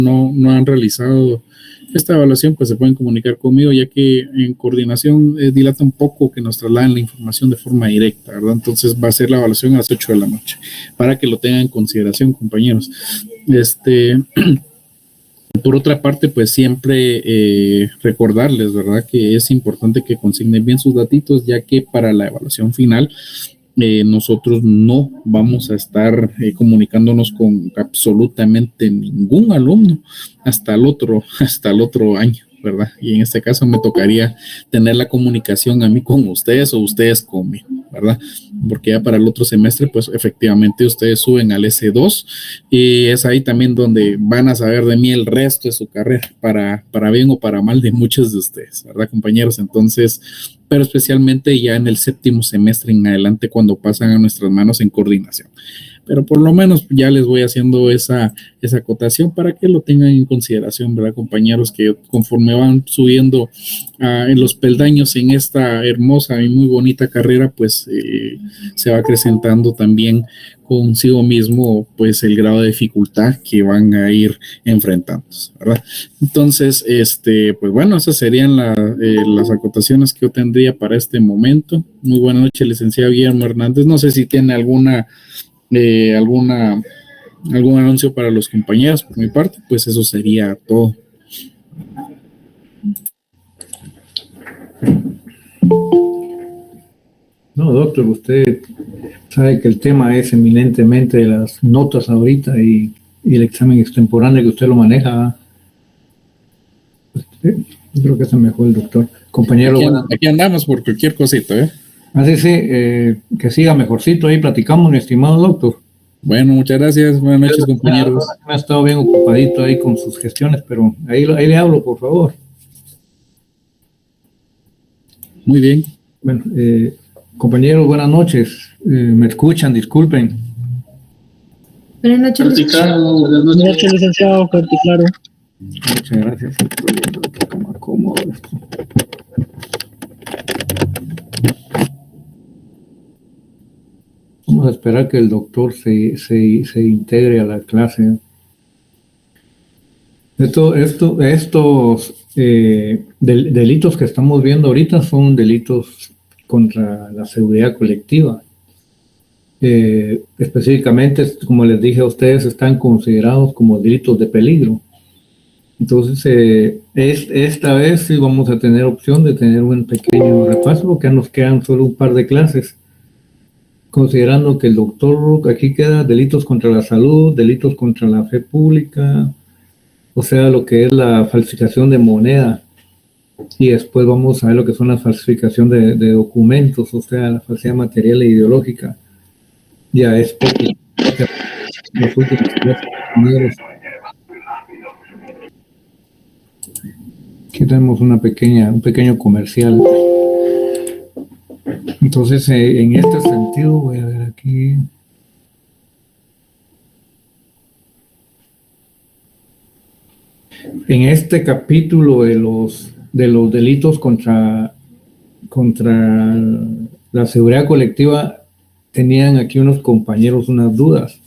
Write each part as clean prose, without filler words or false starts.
no han realizado esta evaluación, pues se pueden comunicar conmigo, ya que en coordinación dilata un poco que nos trasladen la información de forma directa, ¿verdad? Entonces va a ser la evaluación a las 8 de la noche, para que lo tengan en consideración, compañeros. Por otra parte, pues siempre recordarles, ¿verdad?, que es importante que consignen bien sus datitos, ya que para la evaluación final nosotros no vamos a estar comunicándonos con absolutamente ningún alumno hasta el otro año, ¿verdad? Y en este caso me tocaría tener la comunicación a mí con ustedes o ustedes conmigo, ¿verdad? Porque ya para el otro semestre, pues efectivamente ustedes suben al S2 y es ahí también donde van a saber de mí el resto de su carrera, para bien o para mal de muchos de ustedes, ¿verdad, compañeros? Entonces, pero especialmente ya en el séptimo semestre en adelante, cuando pasan a nuestras manos en coordinación. Pero por lo menos ya les voy haciendo esa acotación para que lo tengan en consideración, ¿verdad, compañeros? Que conforme van subiendo en los peldaños en esta hermosa y muy bonita carrera, pues se va acrecentando también consigo mismo, pues el grado de dificultad que van a ir enfrentando, ¿verdad? Entonces, pues bueno, esas serían las acotaciones que yo tendría para este momento. Muy buena noche, licenciado Guillermo Hernández. No sé si tiene algún anuncio para los compañeros. Por mi parte, pues eso sería todo. No, doctor, usted sabe que el tema es eminentemente de las notas ahorita y el examen extemporáneo que usted lo maneja. Yo creo que se mejor el doctor. Compañero, aquí andamos por cualquier cosita, ¿eh? Así sí, que siga mejorcito ahí, platicamos, mi estimado doctor. Bueno, muchas gracias, buenas noches, compañeros. Me ha estado bien ocupadito ahí con sus gestiones, pero ahí le hablo, por favor. Muy bien. Bueno, compañeros, buenas noches. Me escuchan, disculpen. Buenas noches, licenciado. Fuerte y claro. Muchas gracias. Estoy más cómodo esto. Vamos a esperar que el doctor se integre a la clase. Estos delitos que estamos viendo ahorita son delitos contra la seguridad colectiva. Específicamente, como les dije a ustedes, están considerados como delitos de peligro. Entonces, esta vez sí vamos a tener opción de tener un pequeño repaso, porque nos quedan solo un par de clases. Considerando que el doctor, aquí queda delitos contra la salud, delitos contra la fe pública, o sea, lo que es la falsificación de moneda. Y después vamos a ver lo que son la falsificación de documentos, o sea, la falsedad material e ideológica. Ya es poco. Los últimos 3 compañeros. Aquí tenemos un pequeño comercial. Entonces, en este sentido, voy a ver aquí. En este capítulo de los delitos contra la seguridad colectiva, tenían aquí unos compañeros unas dudas.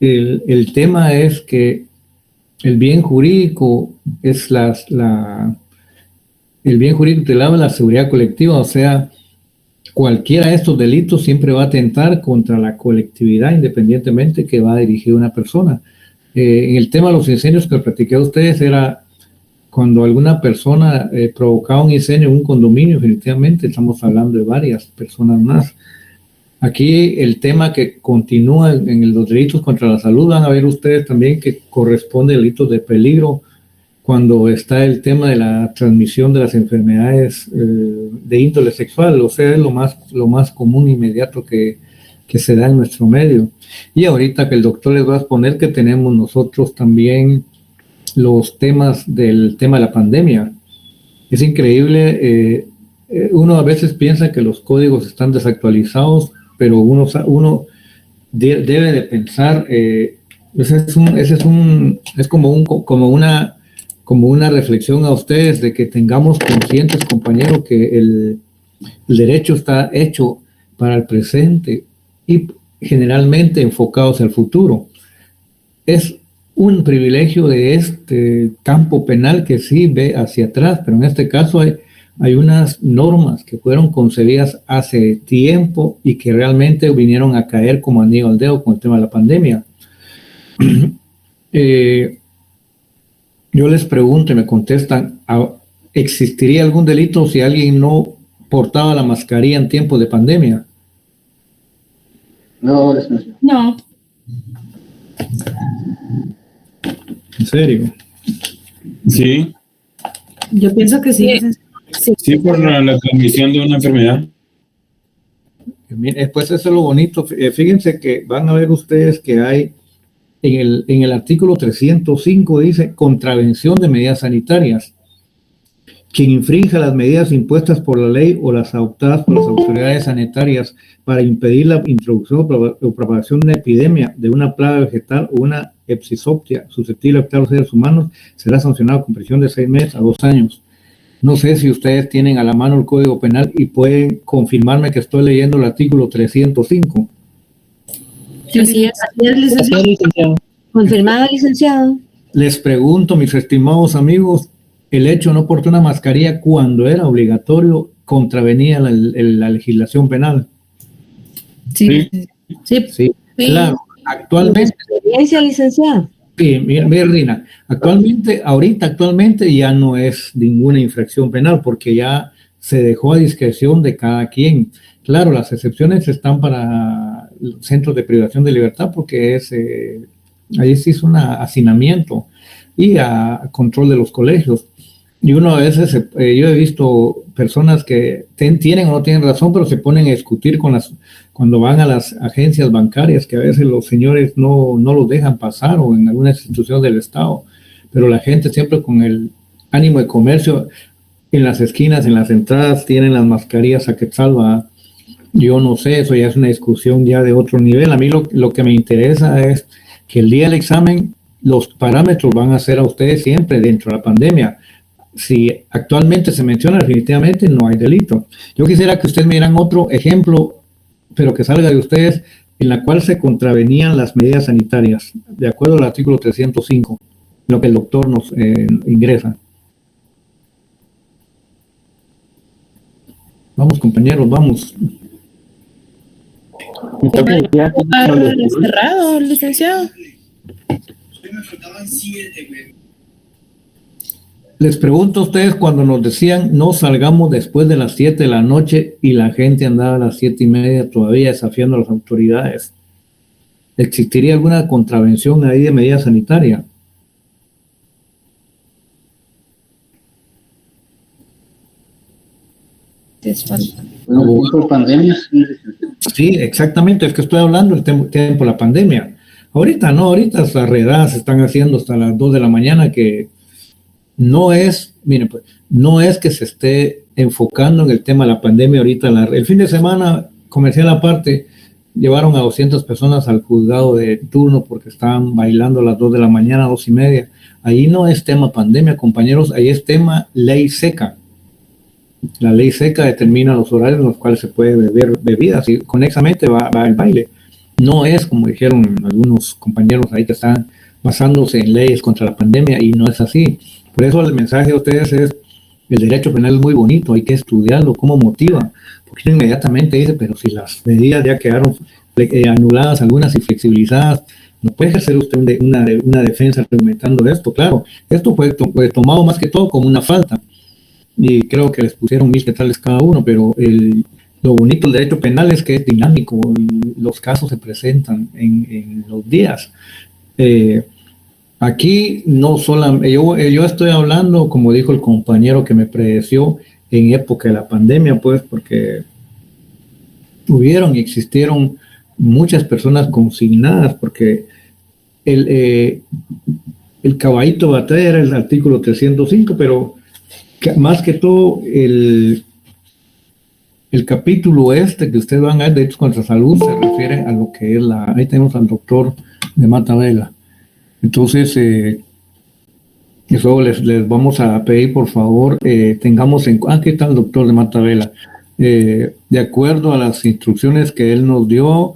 El tema es que el bien jurídico es el bien jurídico tutelado la seguridad colectiva, o sea, cualquiera de estos delitos siempre va a atentar contra la colectividad, independientemente que va a dirigir una persona. En el tema de los incendios que platiqué a ustedes era cuando alguna persona provocaba un incendio en un condominio, definitivamente estamos hablando de varias personas más. Aquí el tema que continúa en los delitos contra la salud, van a ver ustedes también que corresponde a delitos de peligro cuando está el tema de la transmisión de las enfermedades de índole sexual, o sea, es lo más común e inmediato que se da en nuestro medio. Y ahorita que el doctor les va a exponer que tenemos nosotros también los temas del tema de la pandemia. Es increíble, uno a veces piensa que los códigos están desactualizados, pero uno debe de pensar, es como una reflexión a ustedes de que tengamos conscientes, compañeros, que el derecho está hecho para el presente y generalmente enfocados al futuro. Es un privilegio de este campo penal que sí ve hacia atrás, pero en este caso hay unas normas que fueron concebidas hace tiempo y que realmente vinieron a caer como anillo al dedo con el tema de la pandemia. Yo les pregunto y me contestan, ¿existiría algún delito si alguien no portaba la mascarilla en tiempos de pandemia? No. ¿En serio? Sí, Yo pienso que sí. sí, por la transmisión de una enfermedad. Pues eso es lo bonito. Fíjense que van a ver ustedes que hay en el artículo 305 dice contravención de medidas sanitarias. Quien infrinja las medidas impuestas por la ley o las adoptadas por las autoridades sanitarias para impedir la introducción o propagación de una epidemia de una plaga vegetal o una epizootia susceptible de afectar a los seres humanos será sancionado con prisión de 6 meses a 2 años. No sé si ustedes tienen a la mano el Código Penal y pueden confirmarme que estoy leyendo el artículo 305. Así es, licenciado. Confirmado, licenciado. Les pregunto, mis estimados amigos, el hecho de no portar una mascarilla cuando era obligatorio contravenía la legislación penal. Sí. Claro. Actualmente. Experiencia, licenciado. Sí, mira, Rina, actualmente ya no es ninguna infracción penal porque ya se dejó a discreción de cada quien. Claro, las excepciones están para centros de privación de libertad porque ahí se hizo un hacinamiento y a control de los colegios. Y uno a veces, yo he visto personas que tienen o no tienen razón, pero se ponen a discutir cuando van a las agencias bancarias, que a veces los señores no los dejan pasar o en alguna institución del Estado, pero la gente siempre con el ánimo de comercio, en las esquinas, en las entradas, tienen las mascarillas a quetzal. Yo no sé, eso ya es una discusión ya de otro nivel. A mí lo que me interesa es que el día del examen, los parámetros van a ser a ustedes siempre dentro de la pandemia. Si actualmente se menciona, definitivamente no hay delito. Yo quisiera que ustedes me dieran otro ejemplo, pero que salga de ustedes, en la cual se contravenían las medidas sanitarias, de acuerdo al artículo 305, lo que el doctor nos ingresa. Vamos, compañeros, vamos. Cerrado, licenciado. Les pregunto a ustedes cuando nos decían no salgamos después de las 7 de la noche y la gente andaba a las 7:30 todavía desafiando a las autoridades. ¿Existiría alguna contravención ahí de medida sanitaria? Por pandemia. Sí, exactamente, es que estoy hablando del tiempo de la pandemia. Ahorita no, ahorita las redadas se están haciendo hasta las 2 de la mañana que no es, miren, pues, no es que se esté enfocando en el tema de la pandemia ahorita. El fin de semana, comercial aparte, llevaron a 200 personas al juzgado de turno porque estaban bailando a las 2 de la mañana, 2:30. Ahí no es tema pandemia, compañeros, ahí es tema ley seca. La ley seca determina los horarios en los cuales se puede beber bebidas y conexamente va el baile. No es, como dijeron algunos compañeros ahí que están basándose en leyes contra la pandemia, y no es así. Por eso el mensaje de ustedes es, el derecho penal es muy bonito, hay que estudiarlo, cómo motiva, porque inmediatamente dice, pero si las medidas ya quedaron anuladas, algunas y flexibilizadas, no puede ejercer usted una defensa argumentando esto. Claro, esto fue tomado más que todo como una falta, y creo que les pusieron 1000 quetzales cada uno, pero lo bonito del derecho penal es que es dinámico, y los casos se presentan en los días. Aquí no solamente, yo estoy hablando, como dijo el compañero que me precedió, en época de la pandemia, pues, porque hubieron y existieron muchas personas consignadas, porque el caballito de batalla era el artículo 305, pero más que todo el capítulo que ustedes van a ver, derechos contra salud, se refiere a lo que es ahí tenemos al doctor de Matavela. Entonces, eso les vamos a pedir, por favor, tengamos en cuenta, ¿qué tal el doctor de Matavela? De acuerdo a las instrucciones que él nos dio,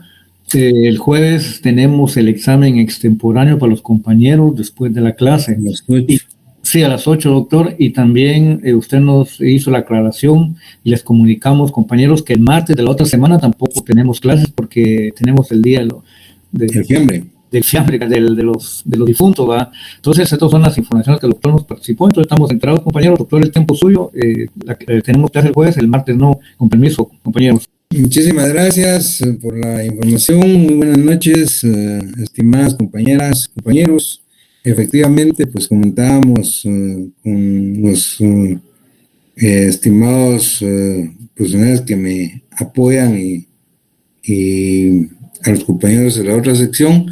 El jueves tenemos el examen extemporáneo para los compañeros después de la clase. Sí, a las 8, doctor, y también usted nos hizo la aclaración y les comunicamos, compañeros, que el martes de la otra semana tampoco tenemos clases porque tenemos el día el fiambre. Del fiambre, de los difuntos, ¿verdad? Entonces, estas son las informaciones que el doctor nos participó, entonces estamos enterados, compañeros. Doctor, el tiempo suyo, tenemos clase el jueves, el martes no, con permiso, compañeros. Muchísimas gracias por la información. Muy buenas noches, estimadas compañeras, compañeros. Efectivamente, pues comentábamos con los estimados profesionales que me apoyan y a los compañeros de la otra sección,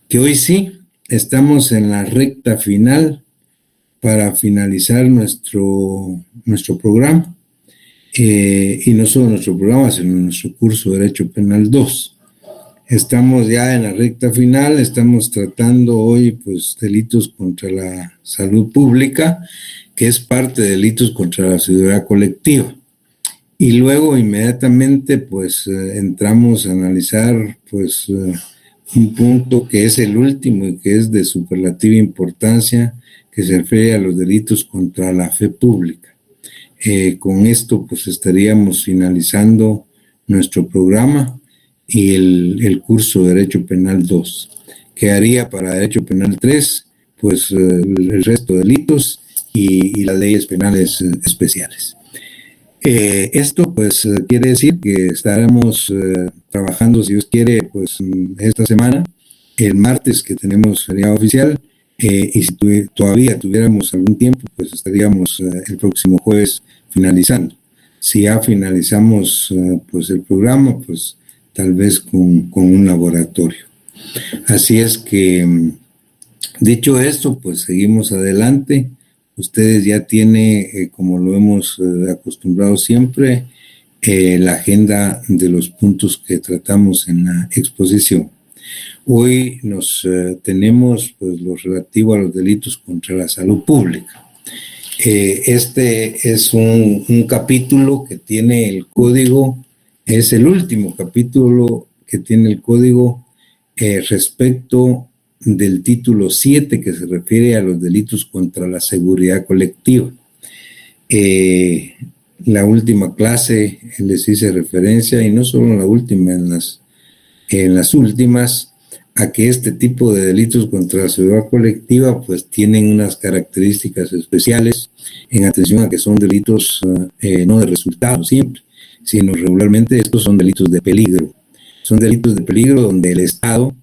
que hoy sí estamos en la recta final para finalizar nuestro programa, y no solo nuestro programa, sino nuestro curso de Derecho Penal 2. Estamos ya en la recta final, estamos tratando hoy pues delitos contra la salud pública, que es parte de delitos contra la seguridad colectiva. Y luego inmediatamente pues entramos a analizar pues un punto que es el último y que es de superlativa importancia, que se refiere a los delitos contra la fe pública. Con esto pues estaríamos finalizando nuestro programa y el curso de Derecho Penal 2. Quedaría para Derecho Penal 3 pues el resto de delitos y las leyes penales especiales. Esto pues quiere decir que estaremos trabajando, si Dios quiere, pues esta semana, el martes que tenemos feriado oficial, y si todavía tuviéramos algún tiempo, pues estaríamos el próximo jueves finalizando. Si ya finalizamos pues el programa, pues tal vez con un laboratorio. Así es que, dicho esto, pues seguimos adelante. Ustedes ya tienen, como lo hemos acostumbrado siempre, la agenda de los puntos que tratamos en la exposición. Hoy tenemos pues lo relativo a los delitos contra la salud pública. Este es un capítulo que tiene el código, es el último capítulo que tiene el código respecto del título 7, que se refiere a los delitos contra la seguridad colectiva. La última clase les hice referencia, y no solo en la última, en las últimas, a que este tipo de delitos contra la seguridad colectiva pues tienen unas características especiales en atención a que son delitos no de resultado siempre, sino regularmente estos son delitos de peligro. Son delitos de peligro donde el Estado,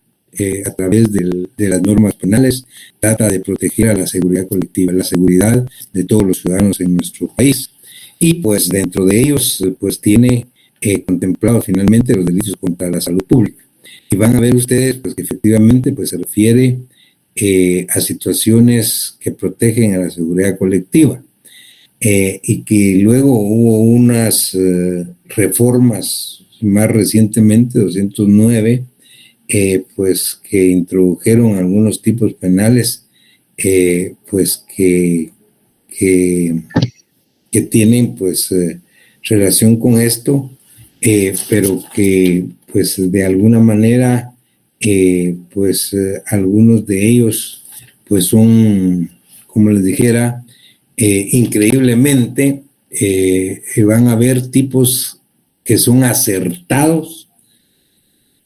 a través de las normas penales, trata de proteger a la seguridad colectiva, la seguridad de todos los ciudadanos en nuestro país. Y pues dentro de ellos pues tiene contemplado finalmente los delitos contra la salud pública. Y van a ver ustedes pues que efectivamente pues se refiere a situaciones que protegen a la seguridad colectiva, y que luego hubo unas reformas más recientemente, 209, pues que introdujeron algunos tipos penales pues que tienen pues relación con esto, pero que pues de alguna manera pues algunos de ellos pues son, como les dijera, increíblemente van a haber tipos que son acertados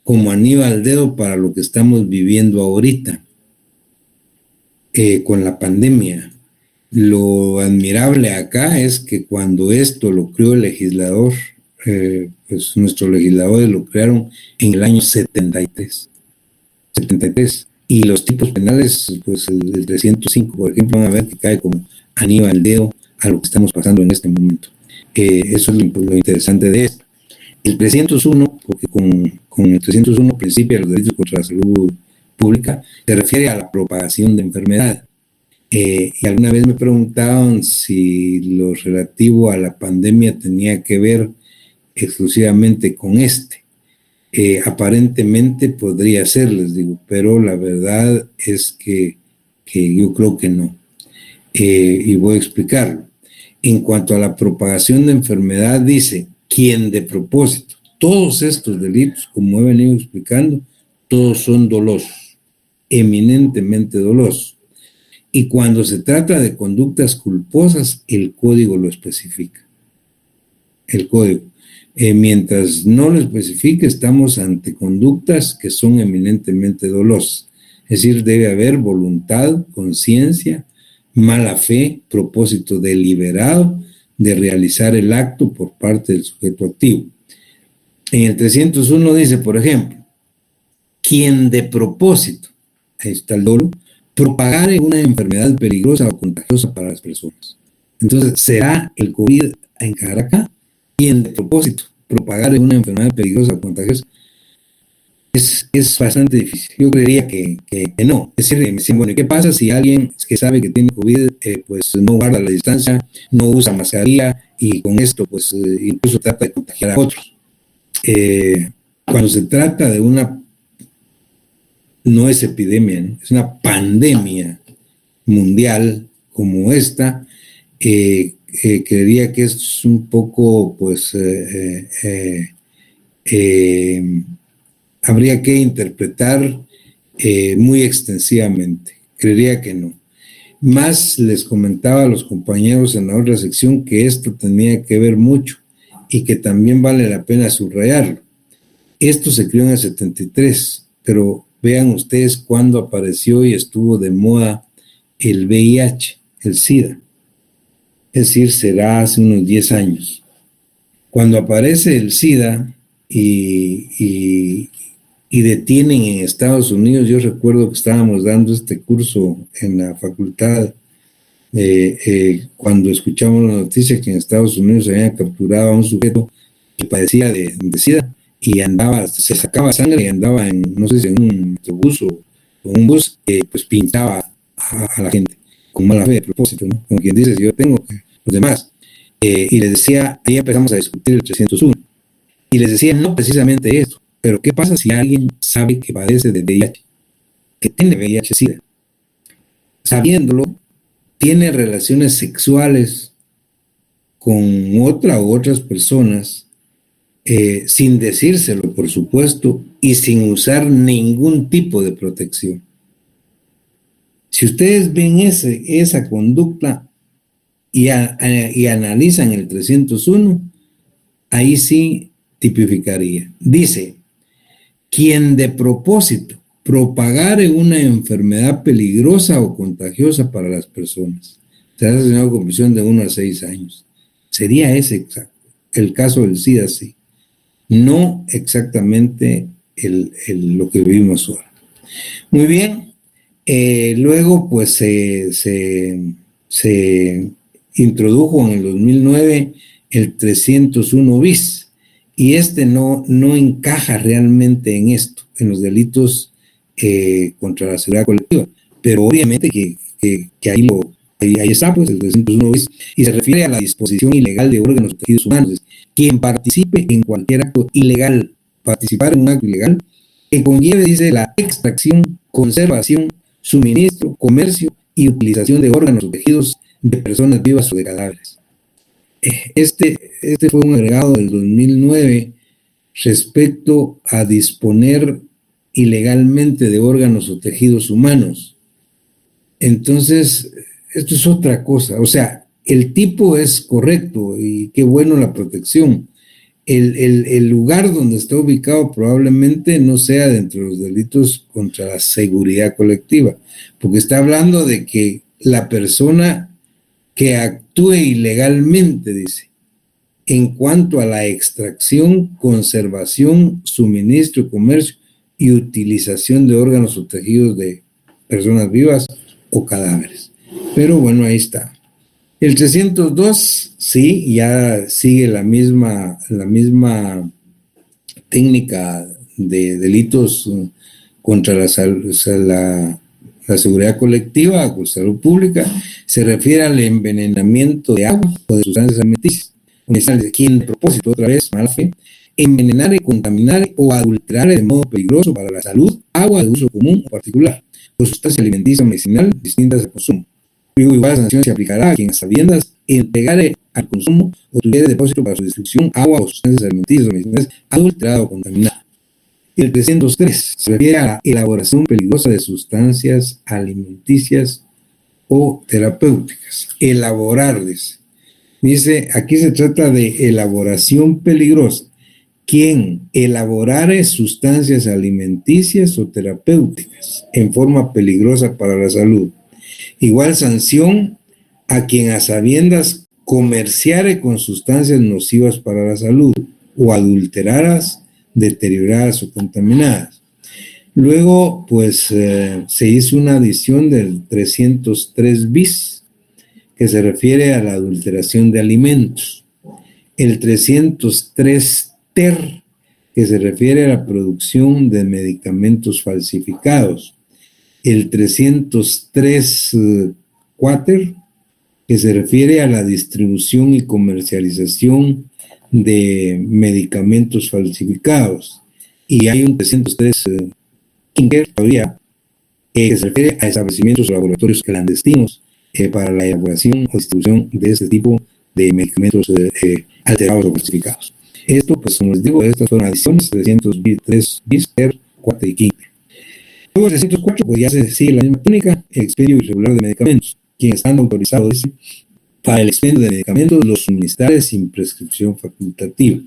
como anillo al dedo para lo que estamos viviendo ahorita con la pandemia. Lo admirable acá es que cuando esto lo creó el legislador, pues nuestros legisladores lo crearon en el año 73, y los tipos penales, pues el 305, por ejemplo, van a ver que cae como anillo al dedo a lo que estamos pasando en este momento. Eso es lo interesante de esto. El 301, porque con el 301 principio de los delitos contra la salud pública, se refiere a la propagación de enfermedad. Y alguna vez me preguntaban si lo relativo a la pandemia tenía que ver exclusivamente con este. Aparentemente podría ser, les digo, pero la verdad es que yo creo que no. Y voy a explicarlo. En cuanto a la propagación de enfermedad, dice, quien de propósito, todos estos delitos, como he venido explicando, todos son dolosos, eminentemente dolosos. Y cuando se trata de conductas culposas, el código lo especifica. El código. Mientras no lo especifique, estamos ante conductas que son eminentemente dolosas. Es decir, debe haber voluntad, conciencia, mala fe, propósito deliberado de realizar el acto por parte del sujeto activo. En el 301 dice, por ejemplo, quien de propósito, ahí está el dolo, propagare una enfermedad peligrosa o contagiosa para las personas. Entonces, ¿será el COVID a encajar acá? Quien de propósito propagare una enfermedad peligrosa o contagiosa. Es bastante difícil. Yo creería que no. Es decir, bueno, ¿qué pasa si alguien que sabe que tiene COVID, pues no guarda la distancia, no usa mascarilla y con esto, pues incluso trata de contagiar a otros? Cuando se trata de una, no es epidemia, ¿no? Es una pandemia mundial como esta, creería que es un poco, pues, habría que interpretar muy extensivamente. Creería que no. Más les comentaba a los compañeros en la otra sección que esto tenía que ver mucho y que también vale la pena subrayarlo. Esto se creó en el 73, pero vean ustedes cuándo apareció y estuvo de moda el VIH, el SIDA. Es decir, será hace unos 10 años. Cuando aparece el SIDA y detienen en Estados Unidos, yo recuerdo que estábamos dando este curso en la facultad, cuando escuchamos la noticia que en Estados Unidos se habían capturado a un sujeto que padecía de SIDA y andaba, se sacaba sangre y andaba en, no sé si en un autobús o un bus, pues pintaba a la gente con mala fe, de propósito, ¿no? Como quien dice, si yo tengo los demás. Y les decía, ahí empezamos a discutir el 301, y les decía no precisamente esto, pero ¿qué pasa si alguien sabe que padece de VIH, que tiene VIH-Sida? Sabiéndolo, tiene relaciones sexuales con otra u otras personas, sin decírselo, por supuesto, y sin usar ningún tipo de protección. Si ustedes ven esa conducta y analizan el 301, ahí sí tipificaría. Dice, quien de propósito propagare una enfermedad peligrosa o contagiosa para las personas, será sancionado con prisión de 1 a 6 años. Sería ese exacto, el caso del SIDA, sí. No exactamente lo que vivimos ahora. Muy bien. Luego, pues, se introdujo en el 2009 el 301 bis, y este no encaja realmente en esto, en los delitos contra la seguridad colectiva, pero obviamente que ahí está, pues, el 301 bis, y se refiere a la disposición ilegal de órganos o tejidos humanos. Quien participe en cualquier acto ilegal, participar en un acto ilegal, que conlleve, dice, la extracción, conservación, suministro, comercio y utilización de órganos o tejidos de personas vivas o de cadáveres. Este fue un agregado del 2009 respecto a disponer ilegalmente de órganos o tejidos humanos. Entonces, esto es otra cosa. O sea, el tipo es correcto y qué bueno la protección. El lugar donde está ubicado probablemente no sea dentro de los delitos contra la seguridad colectiva, porque está hablando de que la persona que actúe ilegalmente, dice, en cuanto a la extracción, conservación, suministro, comercio y utilización de órganos o tejidos de personas vivas o cadáveres. Pero bueno, ahí está. El 302, sí, ya sigue la misma técnica de delitos contra la seguridad colectiva o salud pública. Se refiere al envenenamiento de agua o de sustancias alimenticias. Quien de propósito, otra vez, mala fe, envenenar, contaminar o adulterar de modo peligroso para la salud agua de uso común o particular o sustancia alimenticia o medicinal distintas de consumo. Igual sanción se aplicará a quien a sabiendas entregare al consumo o tuviera depósito para su distribución, agua o sustancias alimenticias o medicinales adulterada o contaminada. El 303 se refiere a la elaboración peligrosa de sustancias alimenticias o terapéuticas. Elaborar, dice, aquí se trata de elaboración peligrosa. Quien elaborare sustancias alimenticias o terapéuticas en forma peligrosa para la salud. Igual sanción a quien a sabiendas comerciare con sustancias nocivas para la salud o adulteradas, deterioradas o contaminadas. Luego, pues, se hizo una adición del 303 bis, que se refiere a la adulteración de alimentos. El 303 ter, que se refiere a la producción de medicamentos falsificados. El 303 quater, que se refiere a la distribución y comercialización de medicamentos falsificados. Y hay un 303 quinquer todavía, que se refiere a establecimientos o laboratorios clandestinos para la elaboración o distribución de este tipo de medicamentos alterados o falsificados. Esto, pues como les digo, estas son adiciones, 303 bis, ter, quater y quinquer. Luego, 304, pues ya se sigue la misma tónica, expendio irregular de medicamentos. Quien están autorizados, dice, para el expendio de medicamentos, los suministrar sin prescripción facultativa.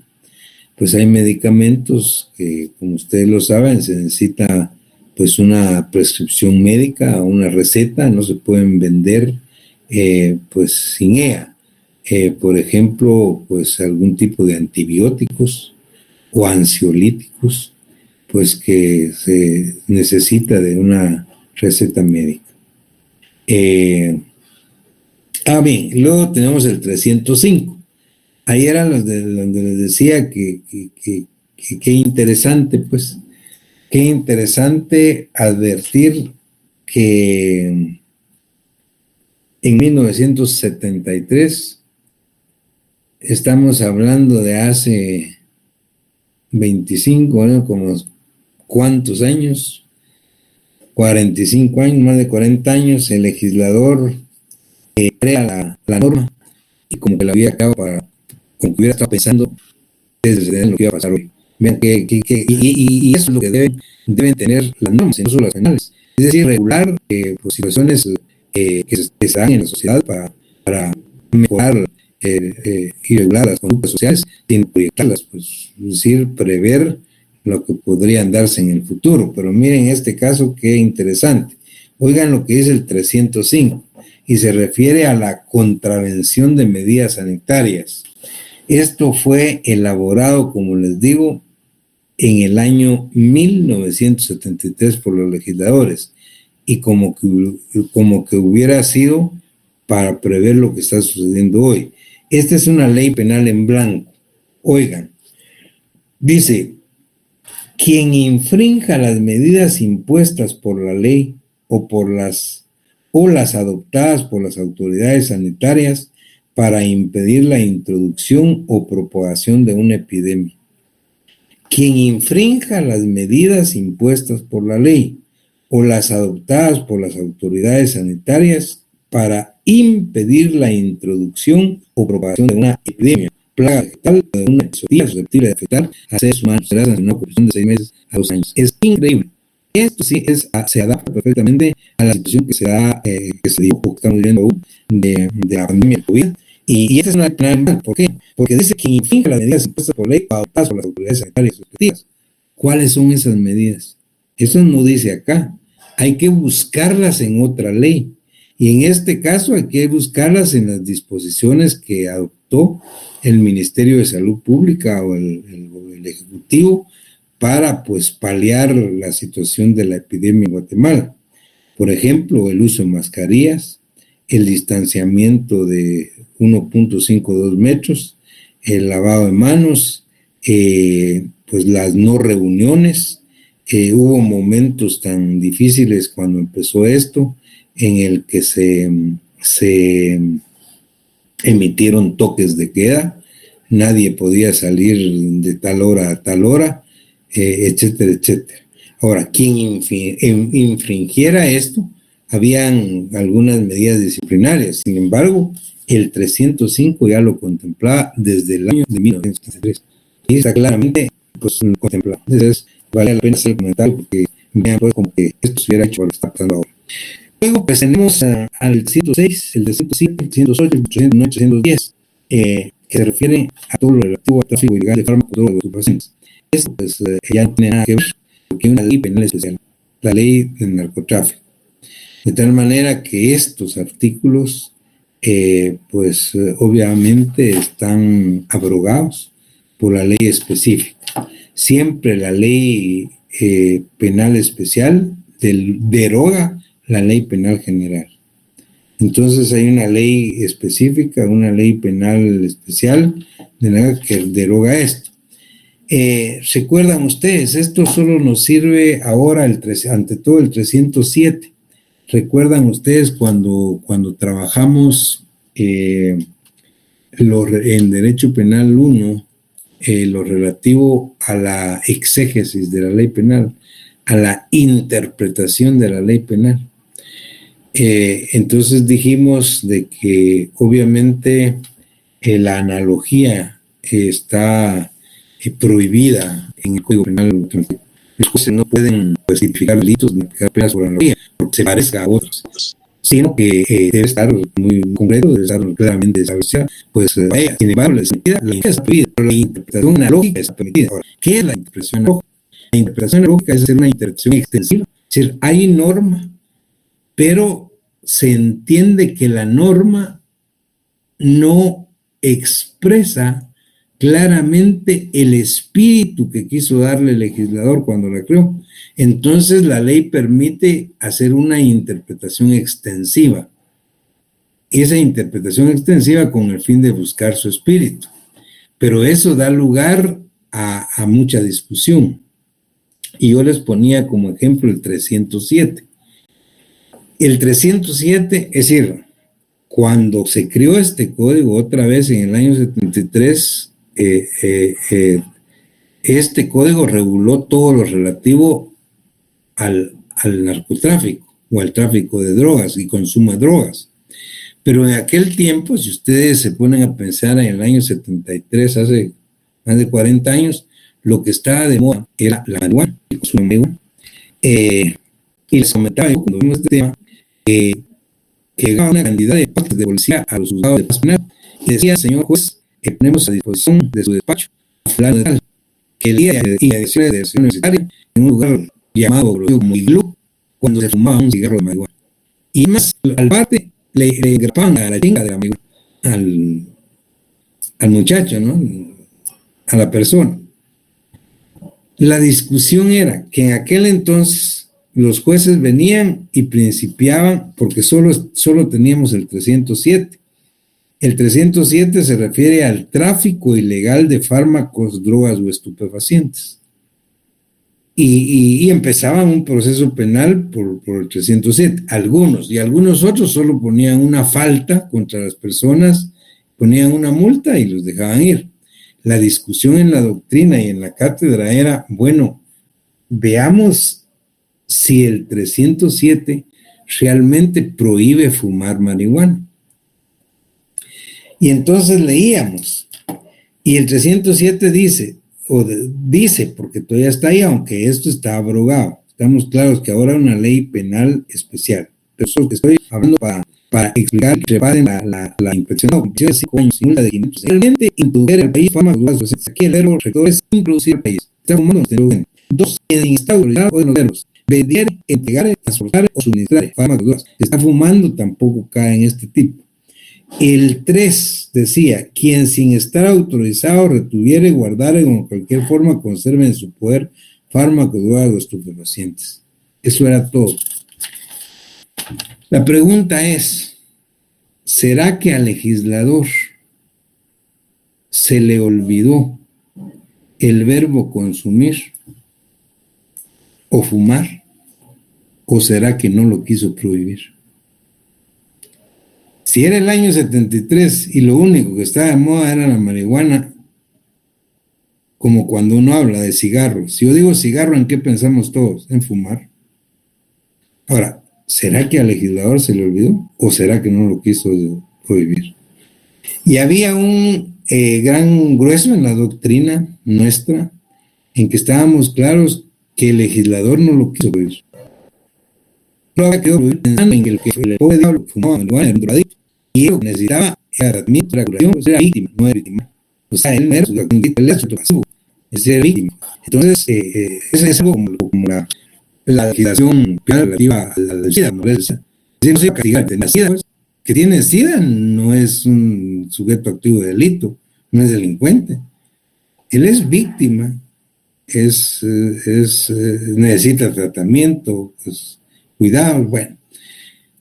Pues hay medicamentos que, como ustedes lo saben, se necesita pues una prescripción médica, una receta, no se pueden vender pues sin ella. Por ejemplo, pues algún tipo de antibióticos o ansiolíticos, pues que se necesita de una receta médica. Bien, luego tenemos el 305. Ahí eran los de donde les decía que qué interesante, pues, qué interesante advertir que en 1973, estamos hablando de hace 25, bueno, como cuántos años, 45 años, más de 40 años, el legislador crea la norma y como que la había acabado como que hubiera estado pensando desde lo que iba a pasar hoy. Vean y eso es lo que deben tener las normas, y no solo las penales. Es decir, regular pues, situaciones que se dan en la sociedad para mejorar y regular las conductas sociales sin proyectarlas, pues, es decir, prever lo que podrían darse en el futuro. Pero miren este caso qué interesante. Oigan lo que dice el 305 y se refiere a la contravención de medidas sanitarias. Esto fue elaborado, como les digo, en el año 1973 por los legisladores y como que hubiera sido para prever lo que está sucediendo hoy. Esta es una ley penal en blanco. Oigan, dice, quien infrinja las medidas impuestas por la ley o las adoptadas por las autoridades sanitarias para impedir la introducción o propagación de una epidemia. Quien infrinja las medidas impuestas por la ley o las adoptadas por las autoridades sanitarias para impedir la introducción o propagación de una epidemia, plaga vegetal o de una exotía susceptible de afectar a seres humanos, será sancionado con prisión de 6 meses a 2 años. Es increíble. Esto sí se adapta perfectamente a la situación que se da, que se dio, o que estamos viviendo aún, de la pandemia de COVID. Y esta es una penal. ¿Por qué? Porque dice que infringe las medidas impuestas por ley o adoptadas por las autoridades sanitarias respectivas. ¿Cuáles son esas medidas? Eso no dice acá. Hay que buscarlas en otra ley. Y en este caso hay que buscarlas en las disposiciones que adoptó el Ministerio de Salud Pública o el Ejecutivo para, pues, paliar la situación de la epidemia en Guatemala. Por ejemplo, el uso de mascarillas, el distanciamiento de 1.52 metros, el lavado de manos, pues las no reuniones. Hubo momentos tan difíciles cuando empezó esto, en el que se emitieron toques de queda, nadie podía salir de tal hora a tal hora, etcétera, etcétera. Ahora, quien infringiera esto, habían algunas medidas disciplinarias. Sin embargo, el 305 ya lo contemplaba desde el año de 1973. Y está claramente, pues, lo contemplado. Entonces, vale la pena hacer el comentario porque vean, pues, como que esto se hubiera hecho lo que está pasando ahora. Luego, pues, tenemos al 106, el de 107, el 108, el 309, el 310, que se refiere a todo lo relativo al tráfico ilegal de fármacos, drogas, estupefacientes. Esto, pues, ya no tiene nada que ver, porque hay una ley penal especial, la ley del narcotráfico. De tal manera que estos artículos, pues, obviamente están abrogados por la ley específica. Siempre la ley penal especial deroga la ley penal general. Entonces hay una ley específica, una ley penal especial que deroga esto. ¿Recuerdan ustedes? Esto solo nos sirve ahora, ante todo el 307. ¿Recuerdan ustedes cuando trabajamos en Derecho Penal 1, lo relativo a la exégesis de la ley penal, a la interpretación de la ley penal? Entonces dijimos de que obviamente la analogía está prohibida en el Código Penal. Los jueces no pueden tipificar delitos ni aplicar penas por analogía porque se parezca a otros, sino que debe estar muy concreto, debe estar claramente establecido. Pues sin embargo, la analogía está prohibida, pero la interpretación analógica está permitida. Ahora, ¿qué es la interpretación analógica? La interpretación analógica es hacer una interpretación extensiva, es decir, hay norma, pero se entiende que la norma no expresa claramente el espíritu que quiso darle el legislador cuando la creó. Entonces la ley permite hacer una interpretación extensiva. Esa interpretación extensiva con el fin de buscar su espíritu. Pero eso da lugar a mucha discusión. Y yo les ponía como ejemplo el 307. El 307, es decir, cuando se creó este código otra vez en el año 73, este código reguló todo lo relativo al narcotráfico o al tráfico de drogas y consumo de drogas. Pero en aquel tiempo, si ustedes se ponen a pensar en el año 73, hace más de 40 años, lo que estaba de moda era la marihuana, el consumo de marihuana. Y les comentaba yo cuando vimos este tema, que llegaba una cantidad de partes de policía a los juzgados de paz penal y decía: señor juez, que ponemos a disposición de su despacho a fulano de tal, que el día de edición de educación universitaria en un lugar llamado como Iglú, cuando se fumaba un cigarro de marihuana. Y más, al parte le grapaban a la chinga de la marihuana al muchacho, ¿no? A la persona. La discusión era que en aquel entonces los jueces venían y principiaban, porque solo teníamos el 307. El 307 se refiere al tráfico ilegal de fármacos, drogas o estupefacientes. Y empezaban un proceso penal por el 307. Algunos otros solo ponían una falta contra las personas, ponían una multa y los dejaban ir. La discusión en la doctrina y en la cátedra era, bueno, veamos si el 307 realmente prohíbe fumar marihuana. Y entonces leíamos, y el 307 dice, porque todavía está ahí, aunque esto está abrogado. Estamos claros que ahora hay una ley penal especial. Pero eso que estoy hablando para explicar que repasen la inspección de 5 años y multa de 500. Realmente introducir al país fármacos. Aquí el verbo rector es introducir al país. Está fumando. 2. En estado de autoridad pueden verlos. Vender, entregar, transportar o suministrar fármacos. Está fumando, tampoco cae en este tipo. El 3 decía: quien sin estar autorizado retuviere, guardare o en cualquier forma conserve en su poder fármacos, drogas o estupefacientes. Eso era todo. La pregunta es: ¿será que al legislador se le olvidó el verbo consumir o fumar? ¿O será que no lo quiso prohibir? Si era el año 73 y lo único que estaba de moda era la marihuana, como cuando uno habla de cigarro. Si yo digo cigarro, ¿en qué pensamos todos? En fumar. Ahora, ¿será que al legislador se le olvidó? ¿O será que no lo quiso prohibir? Y había un gran grueso en la doctrina nuestra, en que estábamos claros que el legislador no lo quiso prohibir. Luego quedó pensando en que el que le pobre diablo fumaba marihuana era un drogadicto, y él necesitaba era tratamiento, era curación, pues era víctima, no era víctima. O sea, él no era su pasivo, era víctima. Entonces, esa es algo como la legislación relativa a la SIDA, ¿no? Si no se iba a castigar que tiene SIDA, pues, que tiene SIDA no es un sujeto activo de delito, no es delincuente. Él es víctima, necesita tratamiento, pues, cuidado, bueno.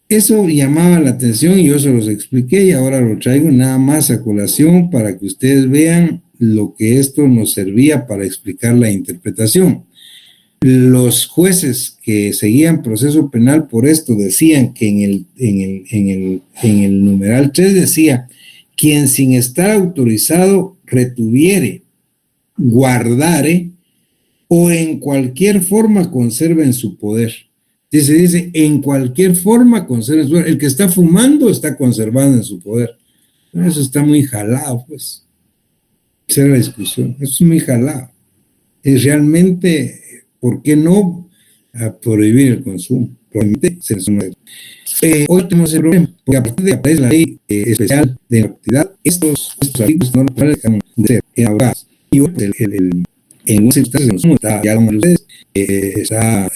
Eso llamaba la atención y yo se los expliqué y ahora lo traigo nada más a colación para que ustedes vean lo que esto nos servía para explicar la interpretación. Los jueces que seguían proceso penal por esto decían que en el numeral 3 decía: quien sin estar autorizado retuviere, guardare o en cualquier forma conserve en su poder. Dice, en cualquier forma conserve en su poder. El que está fumando está conservado en su poder. Eso está muy jalado, pues. Esa era la discusión. Eso es muy jalado. Y realmente, ¿por qué no prohibir el consumo? Probablemente se les hoy tenemos el problema, porque a partir de aparece la ley especial de actividad, estos artículos no lo dejan de ser abogados. Y hoy, en unas circunstancias de consumo está ya como ustedes, está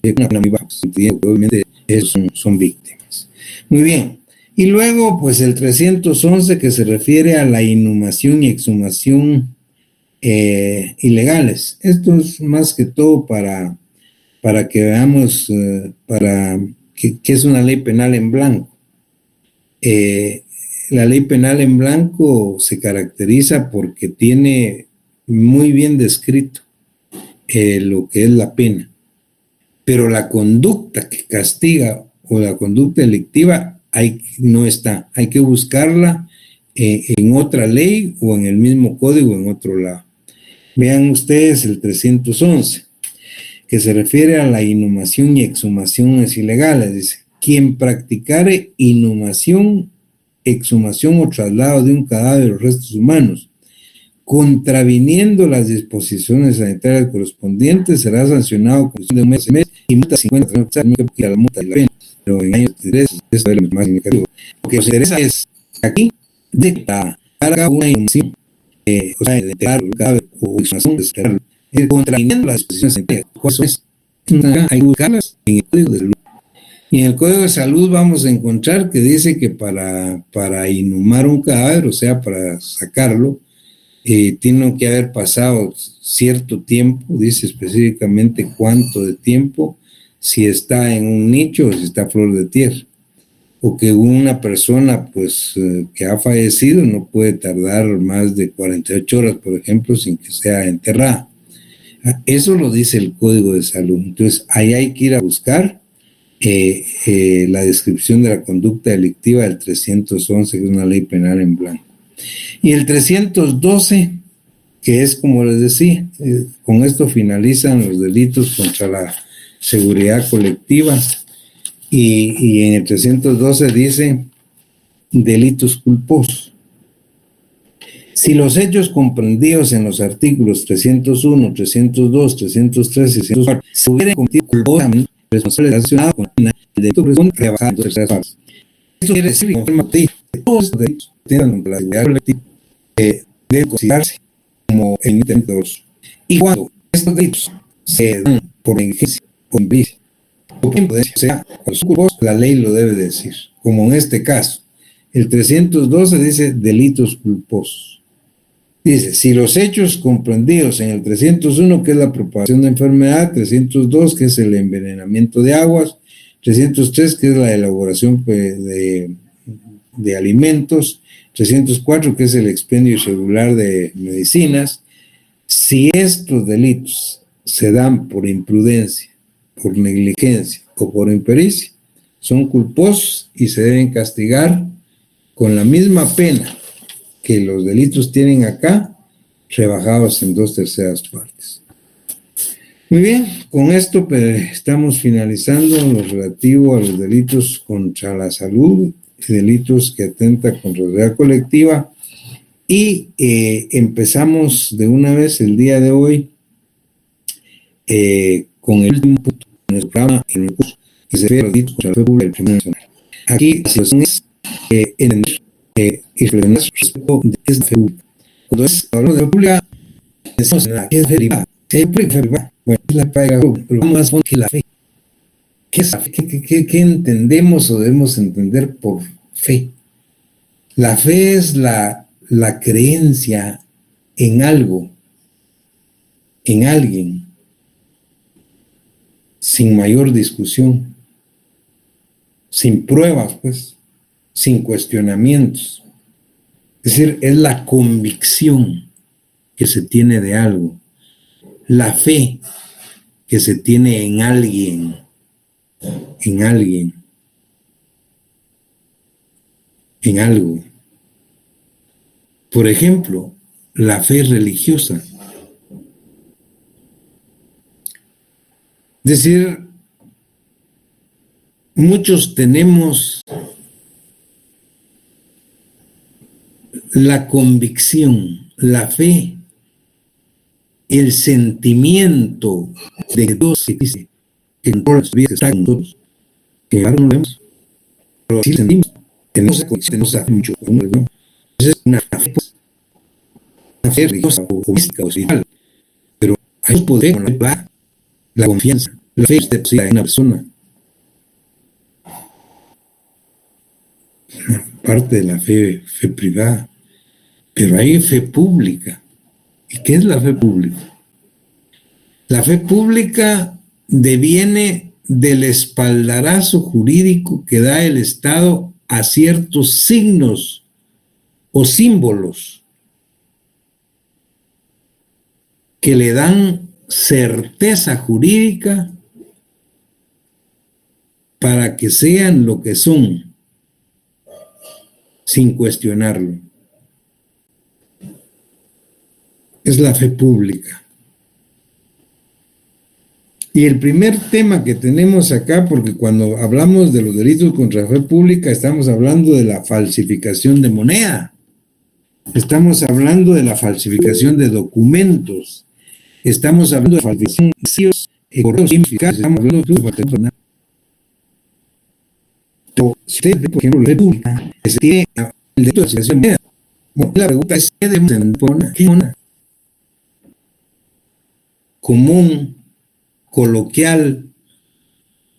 una pena muy baja, obviamente esos son víctimas. Muy bien. Y luego, pues el 311 que se refiere a la inhumación y exhumación ilegales. Esto es más que todo para que veamos que es una ley penal en blanco. La ley penal en blanco se caracteriza porque tiene muy bien descrito lo que es la pena, pero la conducta que castiga o la conducta delictiva no está, hay que buscarla en otra ley o en el mismo código en otro lado. Vean ustedes el 311, que se refiere a la inhumación y exhumaciones ilegales. Dice: quien practicare inhumación, exhumación o traslado de un cadáver o restos humanos, contraviniendo las disposiciones sanitarias correspondientes, será sancionado con de un mes y multa 50 y la multa de la pena. Pero en años de interés, esto es lo más significativo. Lo que nos interesa es aquí declarar una inhumación, o sea, de enterrar un cadáver o exhumación, contraviniendo las disposiciones sanitarias. ¿Cuáles son? Hay que buscarlas en el Código de Salud. Y en el Código de Salud vamos a encontrar que dice que para inhumar un cadáver, o sea, para sacarlo, tiene que haber pasado cierto tiempo, dice específicamente cuánto de tiempo, si está en un nicho o si está a flor de tierra, o que una persona pues que ha fallecido no puede tardar más de 48 horas, por ejemplo, sin que sea enterrada. Eso lo dice el Código de Salud. Entonces ahí hay que ir a buscar la descripción de la conducta delictiva del 311, que es una ley penal en blanco. Y el 312, que es como les decía, con esto finalizan los delitos contra la seguridad colectiva, y en el 312 dice delitos culposos. Si los hechos comprendidos en los artículos 301, 302, 303 y 304 se hubieran cometido culposamente, responsable relacionado con el delito corresponde rebajar en terceras partes. Esto quiere decir que todos estos delitos que tengan contra la seguridad colectiva deben considerarse como eminentemente dolosos. Y cuando estos delitos se dan por negligencia o implicia, o por imprudencia, o sea, cuando son culposos, la ley lo debe decir, como en este caso. El 312 dice delitos culposos. Dice, si los hechos comprendidos en el 301, que es la propagación de enfermedad, 302, que es el envenenamiento de aguas, 303, que es la elaboración de alimentos, 304, que es el expendio irregular de medicinas, si estos delitos se dan por imprudencia, por negligencia o por impericia, son culposos y se deben castigar con la misma pena que los delitos tienen acá, rebajados en 2/3 partes. Muy bien, con esto pues, estamos finalizando lo relativo a los delitos contra la salud y delitos que atentan contra la seguridad colectiva y empezamos de una vez el día de hoy con el último punto de nuestro programa en el curso que se refiere a los delitos contra la salud del Tribunal Nacional. Aquí la situación es entender y reflexionar respecto de qué es la fe pública. Cuando hablamos de fe pública, pensamos en la que es fe privada. Si hay pública, fe privada. Bueno, es la paga, pero más que la fe. ¿Qué es la fe? ¿Qué entendemos o debemos entender por fe? La fe es la creencia en algo, en alguien, sin mayor discusión, sin pruebas, pues, sin cuestionamientos. Es decir, es la convicción que se tiene de algo, la fe que se tiene en alguien, en algo. Por ejemplo, la fe religiosa. Es decir, muchos tenemos la convicción, la fe, el sentimiento de que Dios existe, que en todas las vidas está con nosotros, que ahora no vemos, pero sí sentimos, tenemos esa convicción, tenemos hace mucho con uno, ¿no? Esa es una fe, pues, una fe religiosa o mística o espiritual, pero ahí podemos llevar la confianza, la fe depositada en una persona. Parte de la fe privada, pero hay fe pública. ¿Y qué es la fe pública? La fe pública deviene del espaldarazo jurídico que da el Estado a ciertos signos o símbolos que le dan certeza jurídica para que sean lo que son, sin cuestionarlo. Es la fe pública. Y el primer tema que tenemos acá, porque cuando hablamos de los delitos contra la fe pública, estamos hablando de la falsificación de moneda, estamos hablando de la falsificación de documentos, estamos hablando de falsificación de estamos hablando de si usted, por ejemplo, la fe pública, se tiene el delito de falsificación de moneda. Bueno, la pregunta es, ¿qué debemos entender? ¿Qué moneda? Común, coloquial.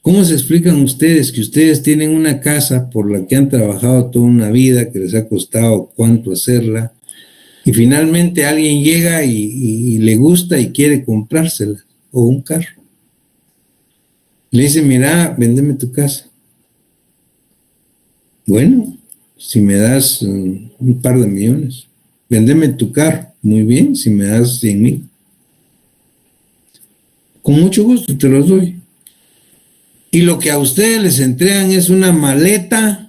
¿Cómo se explican ustedes que ustedes tienen una casa por la que han trabajado toda una vida, que les ha costado cuánto hacerla, y finalmente alguien llega y le gusta y quiere comprársela, o un carro? Le dice, mira, véndeme tu casa. Bueno, si me das un par de millones, véndeme tu carro. Muy bien, si me das 100,000. Con mucho gusto te los doy. Y lo que a ustedes les entregan es una maleta